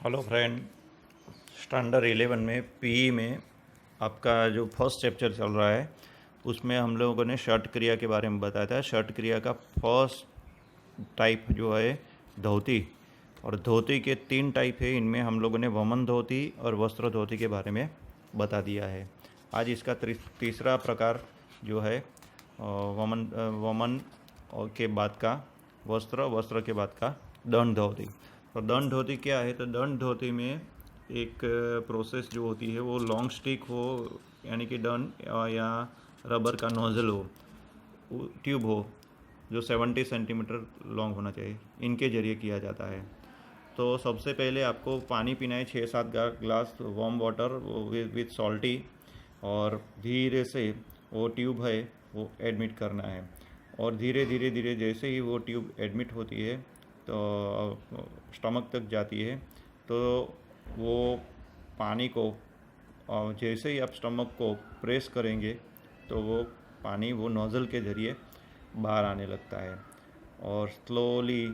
Hello friend. Standard 11 में PE में आपका जो फर्स्ट चैप्टर चल रहा है उसमें हम लोगों ने शर्ट क्रिया के बारे में बताया था। शर्ट क्रिया का फर्स्ट टाइप जो है धोती, और धोती के 3 टाइप है। इनमें हम लोगों ने वमन धोती और वस्त्र धोती के बारे में बता दिया है। आज इसका तीसरा प्रकार जो है वमन के बाद का वस्त्र, वस्त्र के बाद का दंड धोती। तो दंड धोती क्या है? तो दंड धोती में एक प्रोसेस जो होती है वो लॉन्ग स्टिक हो, यानी कि दंड या रबर का नोज़ल हो, ट्यूब हो जो 70 सेंटीमीटर लॉन्ग होना चाहिए, इनके ज़रिए किया जाता है। तो सबसे पहले आपको पानी पीना है 6-7 glass warm water with salty, और धीरे से वो ट्यूब है वो एडमिट करना है। और धीरे धीरे धीरे जैसे ही वो ट्यूब एडमिट होती है तो स्टमक तक जाती है, तो वो पानी को जैसे ही आप स्टमक को प्रेस करेंगे तो वो पानी वो नोज़ल के ज़रिए बाहर आने लगता है, और स्लोली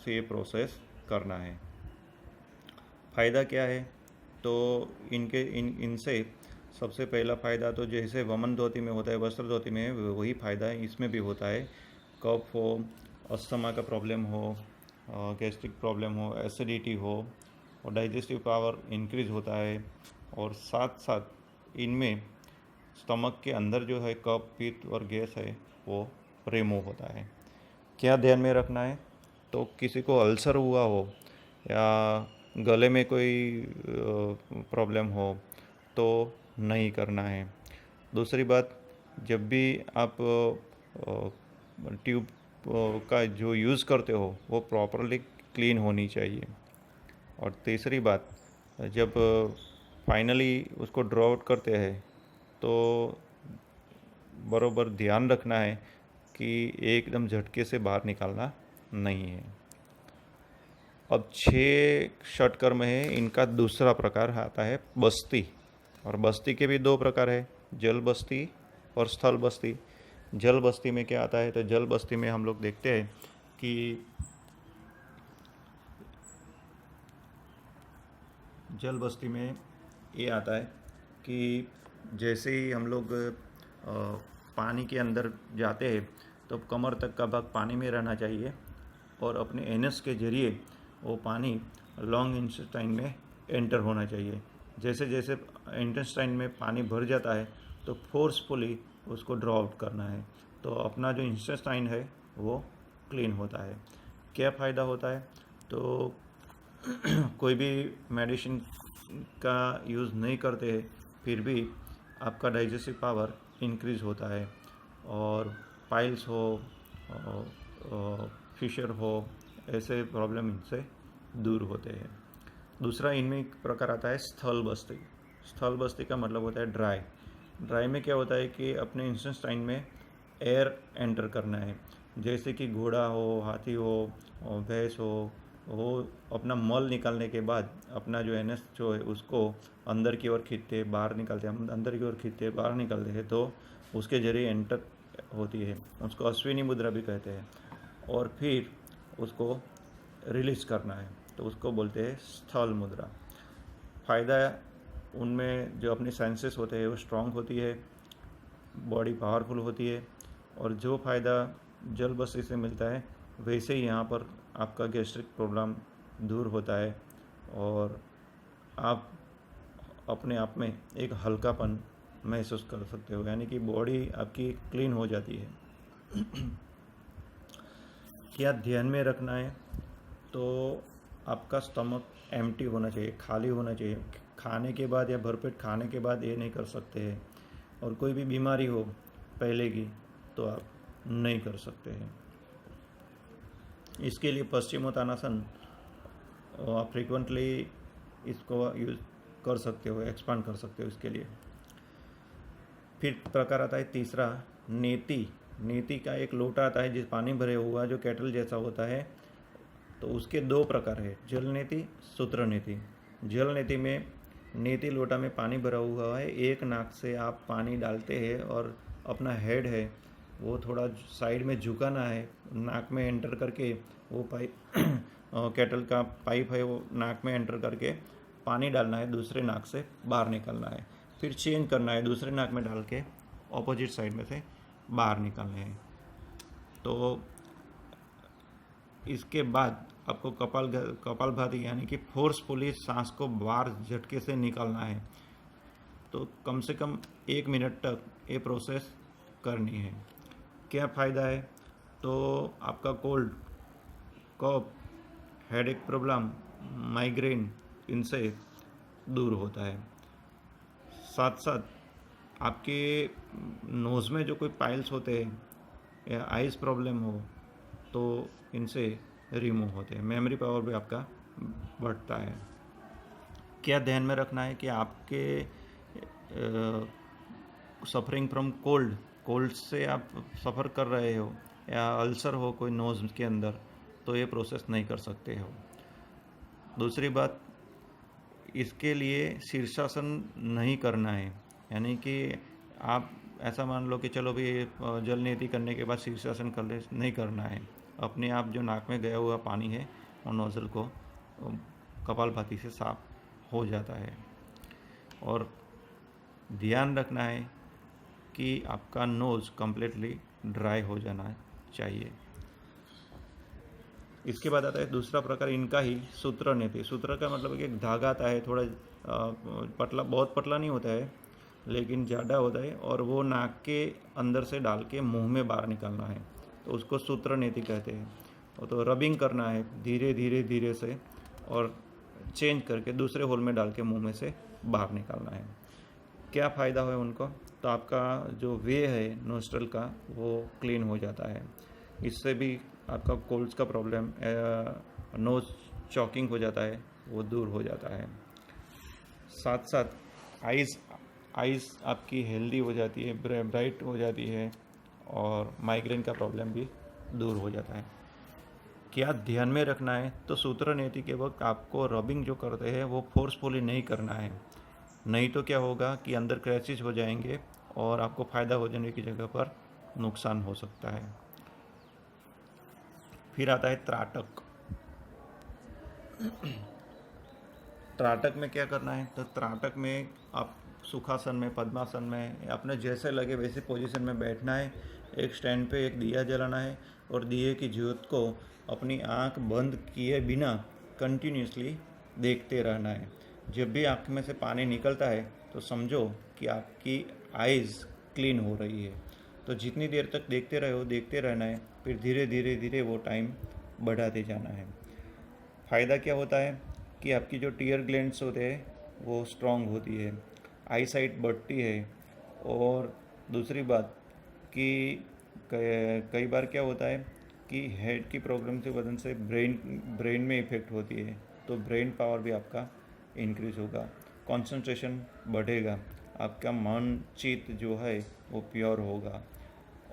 से प्रोसेस करना है। फ़ायदा क्या है? तो इनसे सबसे पहला फ़ायदा तो जैसे वमन धोती में होता है, वस्त्र धोती में वही फ़ायदा इसमें भी होता है। कफ हो, अस्थमा का प्रॉब्लम हो, गैस्ट्रिक प्रॉब्लम हो, एसिडिटी हो, और डाइजेस्टिव पावर इंक्रीज़ होता है। और साथ साथ इनमें स्टमक के अंदर जो है कफ, पित्त और गैस है वो रिमूव होता है। क्या ध्यान में रखना है? तो किसी को अल्सर हुआ हो या गले में कोई प्रॉब्लम हो तो नहीं करना है। दूसरी बात, जब भी आप ट्यूब का जो यूज़ करते हो वो प्रॉपरली क्लीन होनी चाहिए। और तीसरी बात, जब फाइनली उसको ड्रॉ आउट करते हैं तो बरोबर ध्यान रखना है कि एकदम झटके से बाहर निकालना नहीं है। अब 6 षटकर्म है, इनका दूसरा प्रकार आता है बस्ती। और बस्ती के भी 2 प्रकार है, जल बस्ती और स्थल बस्ती। जल बस्ती में क्या आता है? तो जल बस्ती में हम लोग देखते हैं कि जल बस्ती में ये आता है कि जैसे ही हम लोग पानी के अंदर जाते हैं तो कमर तक का भाग पानी में रहना चाहिए, और अपने एनस के ज़रिए वो पानी लॉन्ग इंटेस्टाइन में एंटर होना चाहिए। जैसे जैसे इंटेस्टाइन में पानी भर जाता है तो फोर्सफुली उसको ड्रॉ आउट करना है, तो अपना जो इंटेस्टाइन है वो क्लीन होता है। क्या फ़ायदा होता है? तो कोई भी मेडिसिन का यूज़ नहीं करते हैं फिर भी आपका डाइजेस्टिव पावर इंक्रीज़ होता है, और पाइल्स हो, फिशर हो, ऐसे प्रॉब्लम इनसे दूर होते हैं। दूसरा इनमें एक प्रकार आता है स्थल बस्ती। स्थल बस्ती का मतलब होता है ड्राई। ड्राई में क्या होता है कि अपने इंटेस्टाइन में एयर एंटर करना है। जैसे कि घोड़ा हो, हाथी हो, भैंस हो, वो अपना मल निकालने के बाद अपना जो एनएस जो है उसको अंदर की ओर खींचते बाहर निकालते हैं, अंदर की ओर खींचते बाहर निकालते हैं, तो उसके ज़रिए एंटर होती है। उसको अश्विनी मुद्रा भी कहते हैं। और फिर उसको रिलीज़ करना है तो उसको बोलते हैं स्थल मुद्रा। फ़ायदा उनमें जो अपनी सेंसेस होते हैं वो स्ट्रांग होती है, बॉडी पावरफुल होती है, और जो फ़ायदा जल बस्ती से मिलता है वैसे ही यहाँ पर आपका गैस्ट्रिक प्रॉब्लम दूर होता है, और आप अपने आप में एक हल्कापन महसूस कर सकते हो, यानी कि बॉडी आपकी क्लीन हो जाती है। क्या ध्यान में रखना है? तो आपका स्टमक एम्प्टी होना चाहिए, खाली होना चाहिए। खाने के बाद या भरपेट खाने के बाद ये नहीं कर सकते हैं, और कोई भी बीमारी हो पहले की तो आप नहीं कर सकते हैं। इसके लिए पश्चिमोत्तानासन आप फ्रिक्वेंटली इसको यूज़ कर सकते हो, एक्सपांड कर सकते हो इसके लिए। फिर प्रकार आता है तीसरा नेति। नेति का एक लोटा आता है जिस पानी भरे हुआ जो केटल जैसा होता है, तो उसके 2 प्रकार है, जल नेति, सूत्र नेति। जल नेति में नेति लोटा में पानी भरा हुआ है, एक नाक से आप पानी डालते हैं और अपना हेड है वो थोड़ा साइड में झुकाना है, नाक में एंटर करके वो पाइप केटल का पाइप है वो नाक में एंटर करके पानी डालना है, दूसरे नाक से बाहर निकलना है, फिर चेंज करना है, दूसरे नाक में डाल के ऑपोजिट साइड में से बाहर निकलना है। तो इसके बाद आपको कपालभाति यानी कि फोर्सफुली सांस को बाहर झटके से निकालना है। तो कम से कम 1 मिनट तक ये प्रोसेस करनी है। क्या फ़ायदा है? तो आपका कोल्ड, कफ, हेडेक प्रॉब्लम, माइग्रेन इनसे दूर होता है। साथ साथ आपके नोज़ में जो कोई पाइल्स होते हैं या आइज प्रॉब्लम हो तो इनसे रिमूव होते हैं। मेमोरी पावर भी आपका बढ़ता है। क्या ध्यान में रखना है कि आपके सफरिंग फ्रॉम कोल्ड से आप सफ़र कर रहे हो या अल्सर हो कोई नोज़ के अंदर, तो ये प्रोसेस नहीं कर सकते हो। दूसरी बात, इसके लिए शीर्षासन नहीं करना है, यानी कि आप ऐसा मान लो कि चलो भी जल नीति करने के बाद शीर्षासन कर ले, नहीं करना है। अपने आप जो नाक में गया हुआ पानी है और नोज़ल को कपालभाति से साफ हो जाता है। और ध्यान रखना है कि आपका नोज़ कम्प्लीटली ड्राई हो जाना चाहिए। इसके बाद आता है दूसरा प्रकार इनका ही, सूत्र नीति। सूत्र का मतलब है कि एक धागा आता है, थोड़ा पतला, बहुत पतला नहीं होता है लेकिन ज़्यादा होता है, और वो नाक के अंदर से डाल के मुंह में बाहर निकालना है, तो उसको सूत्र नीति कहते हैं। तो रबिंग करना है धीरे धीरे धीरे से, और चेंज करके दूसरे होल में डाल के मुँह में से बाहर निकालना है। क्या फ़ायदा है उनको? तो आपका जो वे है नोस्ट्रल का वो क्लीन हो जाता है। इससे भी आपका कोल्ड्स का प्रॉब्लम, नोज चॉकिंग हो जाता है, वो दूर हो जाता है। साथ साथ आइज़ आपकी हेल्दी हो जाती है, ब्राइट हो जाती है, और माइग्रेन का प्रॉब्लम भी दूर हो जाता है। क्या ध्यान में रखना है? तो सूत्र नीति के वक्त आपको रबिंग जो करते हैं वो फोर्सफुली नहीं करना है, नहीं तो क्या होगा कि अंदर क्रैचेस हो जाएंगे और आपको फ़ायदा हो जाने की जगह पर नुकसान हो सकता है। फिर आता है त्राटक। त्राटक में क्या करना है? तो त्राटक में आप सुखासन में, पद्मासन में, अपने जैसे लगे वैसे पोजीशन में बैठना है। एक स्टैंड पे एक दिया जलाना है और दिए की ज्योत को अपनी आंख बंद किए बिना कंटिन्यूसली देखते रहना है। जब भी आंख में से पानी निकलता है तो समझो कि आपकी आइज़ क्लीन हो रही है। तो जितनी देर तक देखते रहो, देखते रहना है, फिर धीरे धीरे धीरे वो टाइम बढ़ाते जाना है। फ़ायदा क्या होता है कि आपकी जो टीयर ग्लैंड्स होते हैं वो स्ट्रॉन्ग होती है, आई साइट बढ़ती है, और दूसरी बात कि कई बार क्या होता है कि हेड की प्रॉब्लम की वजह से ब्रेन में इफ़ेक्ट होती है, तो ब्रेन पावर भी आपका इंक्रीज़ होगा, कंसंट्रेशन बढ़ेगा, आपका मन चित्त जो है वो प्योर होगा,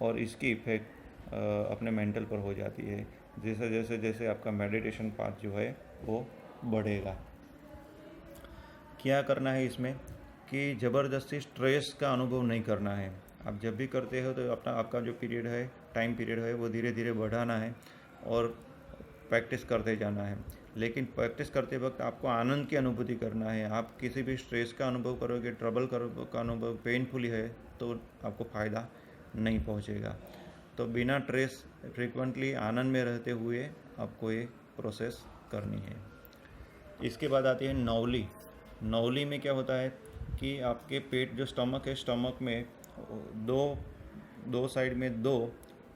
और इसकी इफ़ेक्ट अपने मेंटल पर हो जाती है। जैसे जैसे जैसे आपका मेडिटेशन पाथ जो है वो बढ़ेगा। क्या करना है इसमें कि ज़बरदस्ती स्ट्रेस का अनुभव नहीं करना है। आप जब भी करते हो तो आपका जो पीरियड है, टाइम पीरियड है, वो धीरे धीरे बढ़ाना है और प्रैक्टिस करते जाना है। लेकिन प्रैक्टिस करते वक्त आपको आनंद की अनुभूति करना है। आप किसी भी स्ट्रेस का अनुभव करोगे, ट्रबल का अनुभव पेनफुली है, तो आपको फ़ायदा नहीं पहुंचेगा। तो बिना स्ट्रेस, फ्रिक्वेंटली आनंद में रहते हुए आपको ये प्रोसेस करनी है। इसके बाद आती है नौली। नौली में क्या होता है कि आपके पेट जो स्टमक है, स्टमक में दो साइड में दो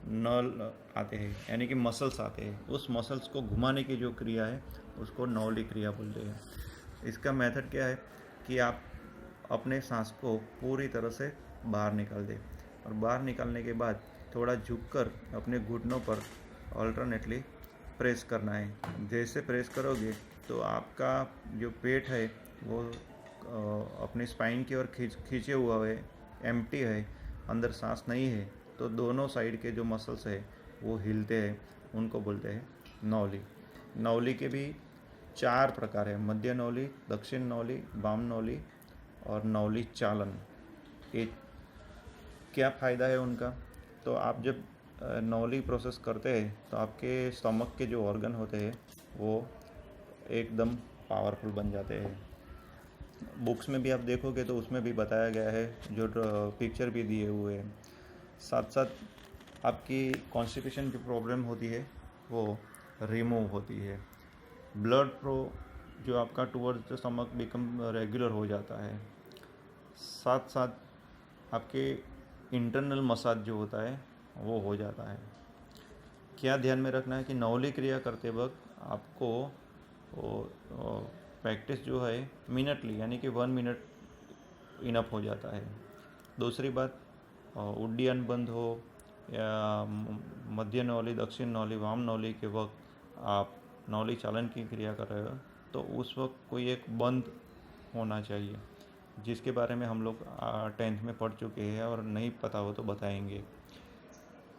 नल आते हैं, यानी कि मसल्स आते हैं। उस मसल्स को घुमाने की जो क्रिया है उसको नौली क्रिया बोलते हैं। इसका मेथड क्या है कि आप अपने सांस को पूरी तरह से बाहर निकाल दें, और बाहर निकालने के बाद थोड़ा झुककर अपने घुटनों पर अल्टरनेटली प्रेस करना है। जैसे प्रेस करोगे तो आपका जो पेट है वो अपने स्पाइन की ओर खींचे हुआ है, एम्प्टी है, अंदर सांस नहीं है, तो दोनों साइड के जो मसल्स है वो हिलते हैं, उनको बोलते हैं नौली। नौली के भी 4 प्रकार है: मध्य नौली, दक्षिण नौली, वाम नौली और नौली चालन। ये क्या फ़ायदा है उनका? तो आप जब नौली प्रोसेस करते हैं तो आपके स्टमक के जो ऑर्गन होते हैं वो एकदम पावरफुल बन जाते हैं। बुक्स में भी आप देखोगे तो उसमें भी बताया गया है, जो पिक्चर भी दिए हुए हैं। साथ साथ आपकी कॉन्स्टिपेशन की प्रॉब्लम होती है वो रिमूव होती है। ब्लड फ्लो जो आपका towards the stomach become regular हो जाता है। साथ साथ आपके इंटरनल मसाज जो होता है वो हो जाता है। क्या ध्यान में रखना है कि नौली क्रिया करते वक्त आपको प्रैक्टिस जो है मिनटली, यानी कि 1 मिनट इनफ हो जाता है। दूसरी बात, उड्डयन बंद हो या मध्य नौली, दक्षिण नौली, वाम नौली के वक्त आप नौली चालन की क्रिया कर रहे हो तो उस वक्त कोई एक बंद होना चाहिए, जिसके बारे में हम लोग 10th में पढ़ चुके हैं और नहीं पता हो तो बताएंगे।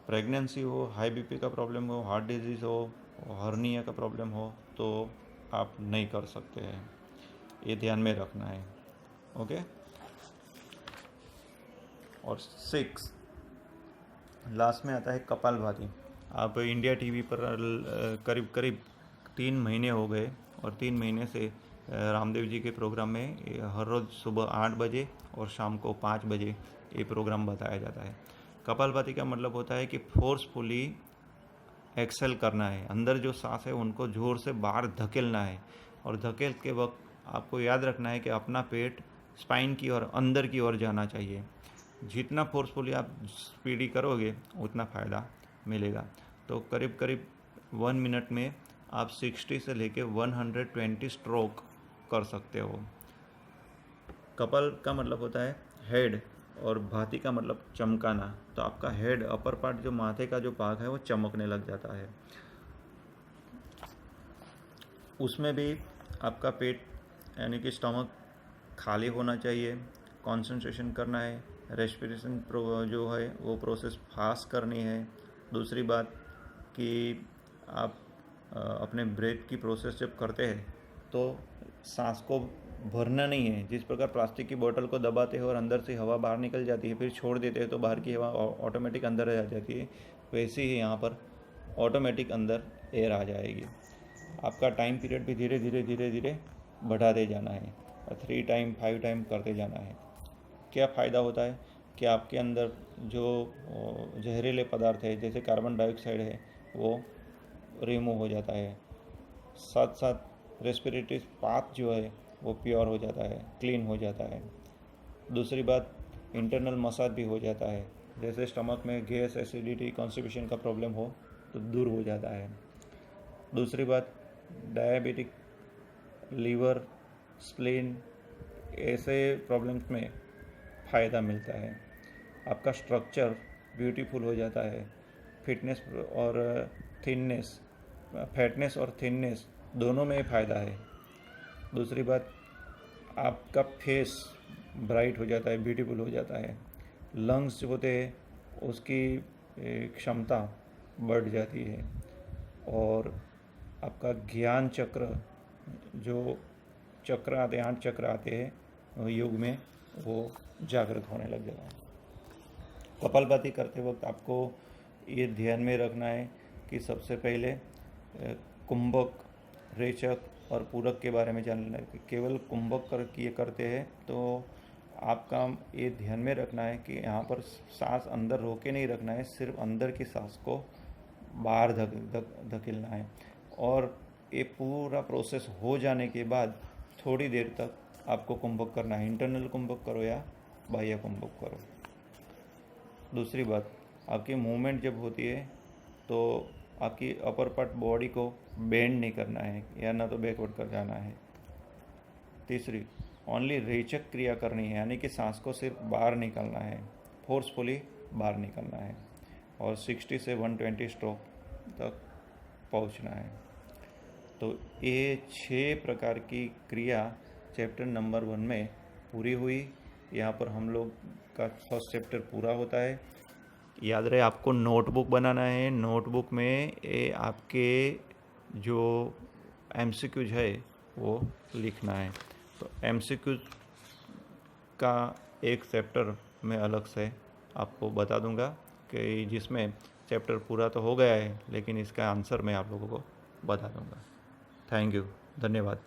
प्रेगनेंसी हो, हाई बीपी का प्रॉब्लम हो, हार्ट डिजीज़ हो, हर्निया का प्रॉब्लम हो तो आप नहीं कर सकते हैं। ये ध्यान में रखना है। ओके। और 6 लास्ट में आता है कपालभाति। आप इंडिया टीवी पर करीब करीब 3 महीने हो गए और 3 महीने से रामदेव जी के प्रोग्राम में हर रोज़ सुबह 8 बजे और शाम को 5 बजे ये प्रोग्राम बताया जाता है। कपालभाति का मतलब होता है कि फोर्सफुली एक्सेल करना है, अंदर जो सांस है उनको जोर से बाहर धकेलना है, और धकेल के वक्त आपको याद रखना है कि अपना पेट स्पाइन की ओर, अंदर की ओर जाना चाहिए। जितना फोर्सफुली आप स्पीडी करोगे उतना फ़ायदा मिलेगा। तो करीब करीब 1 मिनट में आप 60 से लेके 120 स्ट्रोक कर सकते हो। कपाल का मतलब होता है हेड और भाती का मतलब चमकाना। तो आपका हेड, अपर पार्ट, जो माथे का जो भाग है वो चमकने लग जाता है। उसमें भी आपका पेट यानी कि स्टमक खाली होना चाहिए, कंसंट्रेशन करना है, रेस्पिरेशन जो है वो प्रोसेस फास्ट करनी है। दूसरी बात कि आप अपने ब्रेथ की प्रोसेस जब करते हैं तो सांस को भरना नहीं है। जिस प्रकार प्लास्टिक की बोतल को दबाते हैं और अंदर से हवा बाहर निकल जाती है, फिर छोड़ देते हैं तो बाहर की हवा ऑटोमेटिक अंदर आ जाती है, वैसे ही यहाँ पर ऑटोमेटिक अंदर एयर आ जाएगी। आपका टाइम पीरियड भी धीरे धीरे धीरे धीरे बढ़ाते जाना है और 3 टाइम 5 टाइम करते जाना है। क्या फ़ायदा होता है कि आपके अंदर जो जहरीले पदार्थ है जैसे कार्बन डाइऑक्साइड है वो रिमूव हो जाता है। साथ साथ रेस्पिरेटरी पाथ जो है वो प्योर हो जाता है, क्लीन हो जाता है। दूसरी बात, इंटरनल मसाज भी हो जाता है। जैसे स्टमक में गैस, एसिडिटी, कॉन्स्टिपेशन का प्रॉब्लम हो तो दूर हो जाता है। दूसरी बात, डायबिटिक, लीवर, स्प्लीन, ऐसे प्रॉब्लम्स में फ़ायदा मिलता है। आपका स्ट्रक्चर ब्यूटीफुल हो जाता है। फिटनेस और थिननेस, फैटनेस और थिननेस दोनों में फ़ायदा है। दूसरी बात, आपका फेस ब्राइट हो जाता है, ब्यूटीफुल हो जाता है। लंग्स जो होते हैं उसकी क्षमता बढ़ जाती है और आपका ज्ञान चक्र, जो चक्र आते हैं, 8 चक्र आते हैं योग में, वो जागृत होने लग जाता है। कपालभाति करते वक्त आपको ये ध्यान में रखना है कि सबसे पहले कुंभक, रेचक और पूरक के बारे में जानना है। केवल कुंभक करते हैं तो आपका ये ध्यान में रखना है कि यहाँ पर सांस अंदर रोके नहीं रखना है, सिर्फ अंदर की सांस को बाहर धकेलना है। और ये पूरा प्रोसेस हो जाने के बाद थोड़ी देर तक आपको कुंभक करना है। इंटरनल कुंभक करो या बाह्य कुंभक करो। दूसरी बात, आपकी मूवमेंट जब होती है तो आपकी अपर पार्ट बॉडी को बेंड नहीं करना है या ना तो बैकवर्ड कर जाना है। तीसरी, ओनली रेचक क्रिया करनी है, यानी कि सांस को सिर्फ बाहर निकालना है, फोर्सफुली बाहर निकालना है और 60 से 120 स्ट्रोक तक पहुंचना है। तो ये 6 प्रकार की क्रिया चैप्टर नंबर 1 में पूरी हुई। यहाँ पर हम लोग का फर्स्ट चैप्टर पूरा होता है। याद रहे आपको नोटबुक बनाना है। नोटबुक में ये आपके जो एमसीक्यूज है वो लिखना है। तो एमसीक्यूज का एक चैप्टर मैं अलग से आपको बता दूंगा कि जिसमें चैप्टर पूरा तो हो गया है लेकिन इसका आंसर मैं आप लोगों को बता दूंगा। थैंक यू, धन्यवाद।